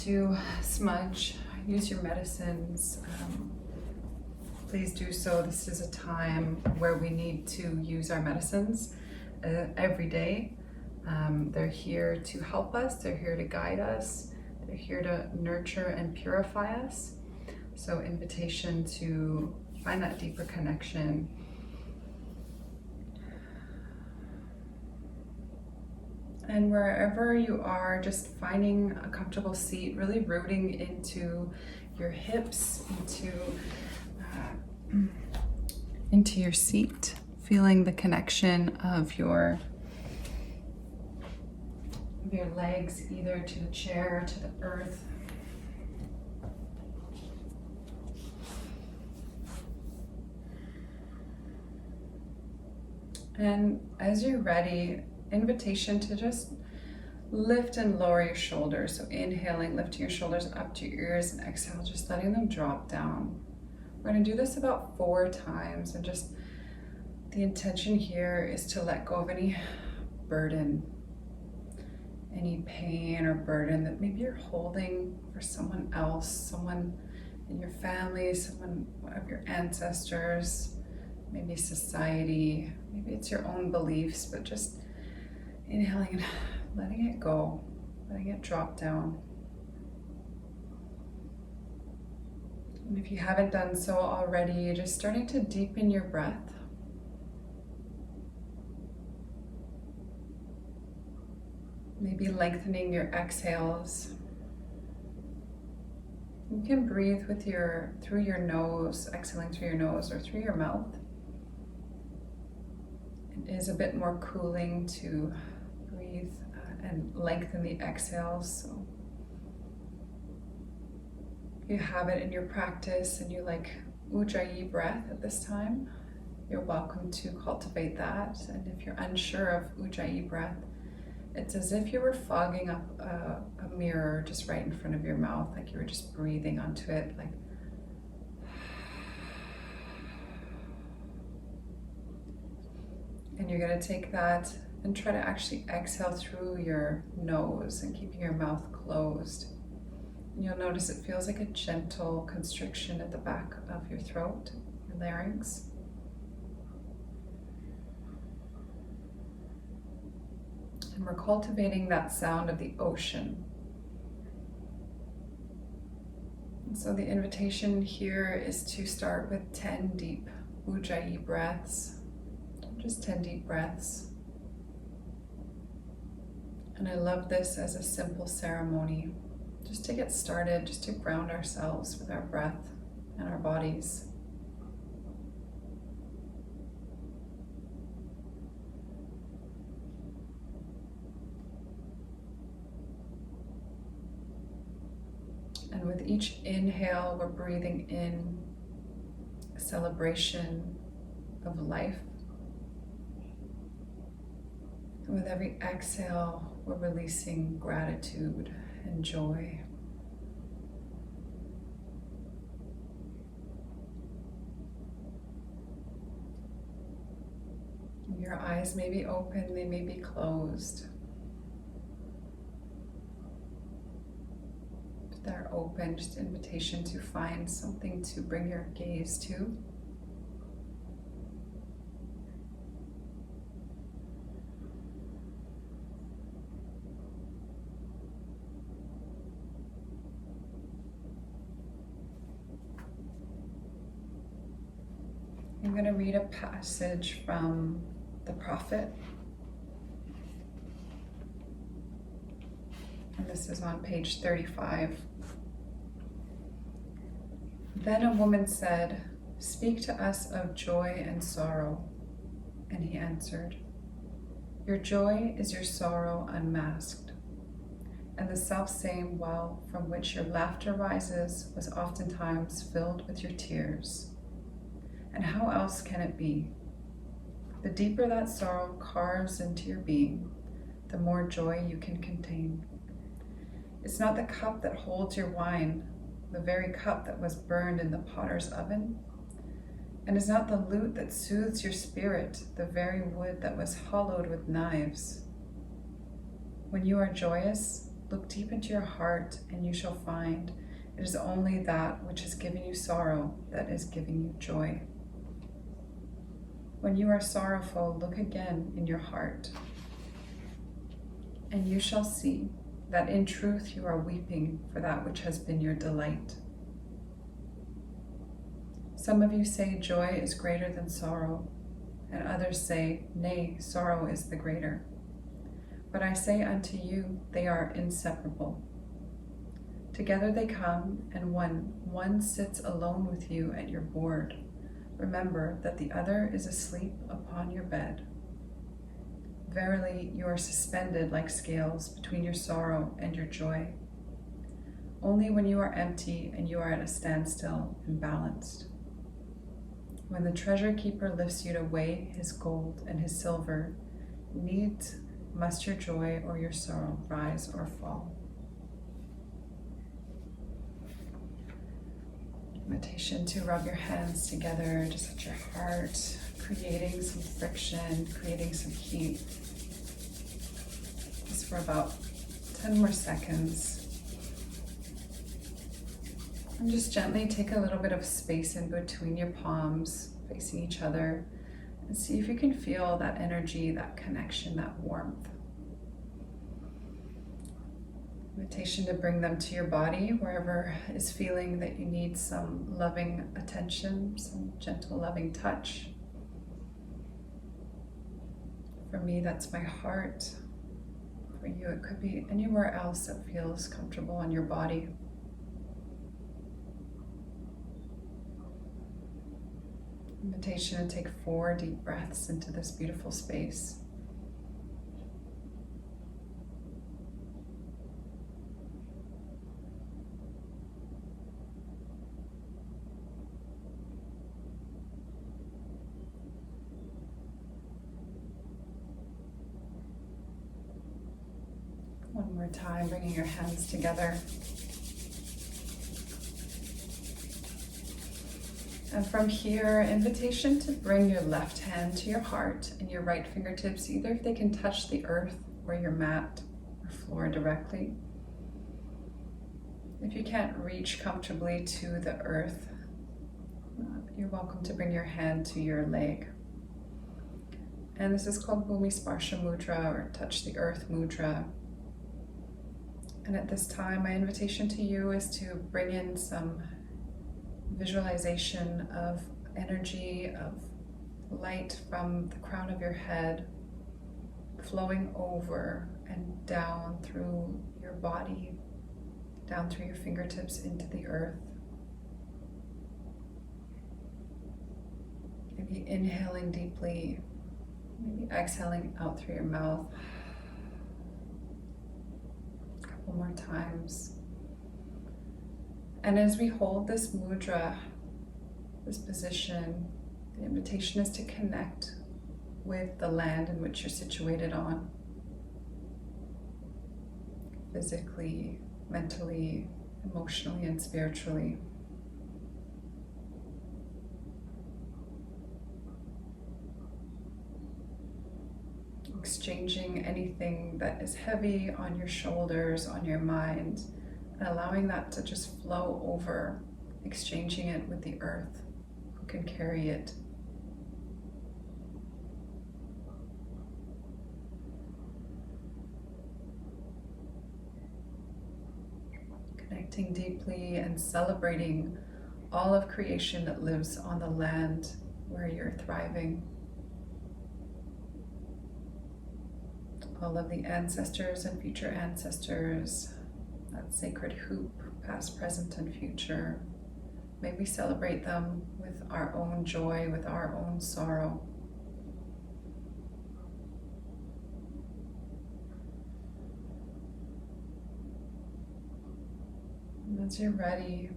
to smudge, use your medicines, please do so. This is a time where we need to use our medicines every day. They're here to help us, they're here to guide us, they're here to nurture and purify us. So invitation to find that deeper connection. And wherever you are, just finding a comfortable seat, really rooting into your hips, into your seat, feeling the connection of your legs either to the chair or to the earth. And as you're ready, invitation to just lift and lower your shoulders. So inhaling, lifting your shoulders up to your ears, and exhale, just letting them drop down. We're going to do this about 4 times, and just the intention here is to let go of any burden, any pain or burden that maybe you're holding for someone else, someone in your family, someone of your ancestors, maybe society, maybe it's your own beliefs, but just inhaling and letting it go, letting it drop down. And if you haven't done so already, just starting to deepen your breath. Maybe lengthening your exhales. You can breathe through your nose, exhaling through your nose or through your mouth. It is a bit more cooling to breathe and lengthen the exhales. So if you have it in your practice and you like Ujjayi breath at this time, you're welcome to cultivate that. And if you're unsure of Ujjayi breath, it's as if you were fogging up a mirror just right in front of your mouth, like you were just breathing onto it, like and you're going to take that and try to actually exhale through your nose and keeping your mouth closed. And you'll notice it feels like a gentle constriction at the back of your throat, your larynx. And we're cultivating that sound of the ocean. And so the invitation here is to start with 10 deep Ujjayi breaths, just 10 deep breaths. And I love this as a simple ceremony, just to get started, just to ground ourselves with our breath and our bodies. And with each inhale, we're breathing in a celebration of life. And with every exhale, we're releasing gratitude and joy. Your eyes may be open, they may be closed. If they're open, just invitation to find something to bring your gaze to. I'm going to read a passage from the Prophet. And this is on page 35. Then a woman said, "Speak to us of joy and sorrow." And he answered, "Your joy is your sorrow unmasked, and the selfsame well from which your laughter rises was oftentimes filled with your tears. And how else can it be? The deeper that sorrow carves into your being, the more joy you can contain. It's not the cup that holds your wine, the very cup that was burned in the potter's oven. And is not the lute that soothes your spirit, the very wood that was hollowed with knives. When you are joyous, Look deep into your heart and you shall find it is only that which is giving you sorrow that is giving you joy. When you are sorrowful, look again in your heart, and you shall see that in truth you are weeping for that which has been your delight. Some of you say joy is greater than sorrow, and others say, nay, sorrow is the greater. But I say unto you, they are inseparable. Together they come, and when one sits alone with you at your board, remember that the other is asleep upon your bed. Verily, you are suspended like scales between your sorrow and your joy. Only when you are empty and you are at a standstill and balanced. When the treasure keeper lifts you to weigh his gold and his silver, needs must your joy or your sorrow rise or fall. Invitation to rub your hands together just at your heart, creating some friction, creating some heat. Just for about 10 more seconds. And just gently take a little bit of space in between your palms, facing each other, and see if you can feel that energy, that connection, that warmth. Invitation to bring them to your body, wherever is feeling that you need some loving attention, some gentle, loving touch. For me, that's my heart. For you, it could be anywhere else that feels comfortable on your body. Invitation to take 4 deep breaths into this beautiful space. One more time, bringing your hands together. And from here, invitation to bring your left hand to your heart and your right fingertips, either if they can touch the earth or your mat or floor directly. If you can't reach comfortably to the earth, you're welcome to bring your hand to your leg. And this is called Bhumi Sparsha Mudra, or Touch the Earth Mudra. And at this time, my invitation to you is to bring in some visualization of energy, of light from the crown of your head, flowing over and down through your body, down through your fingertips into the earth. Maybe inhaling deeply, maybe exhaling out through your mouth. A couple more times. And as we hold this mudra, this position, the invitation is to connect with the land in which you're situated on. Physically, mentally, emotionally, and spiritually. Exchanging anything that is heavy on your shoulders, on your mind, and allowing that to just flow over, exchanging it with the earth, who can carry it. Connecting deeply and celebrating all of creation that lives on the land where you're thriving. All of the ancestors and future ancestors, that sacred hoop, past, present, and future. May we celebrate them with our own joy, with our own sorrow. And as you're ready,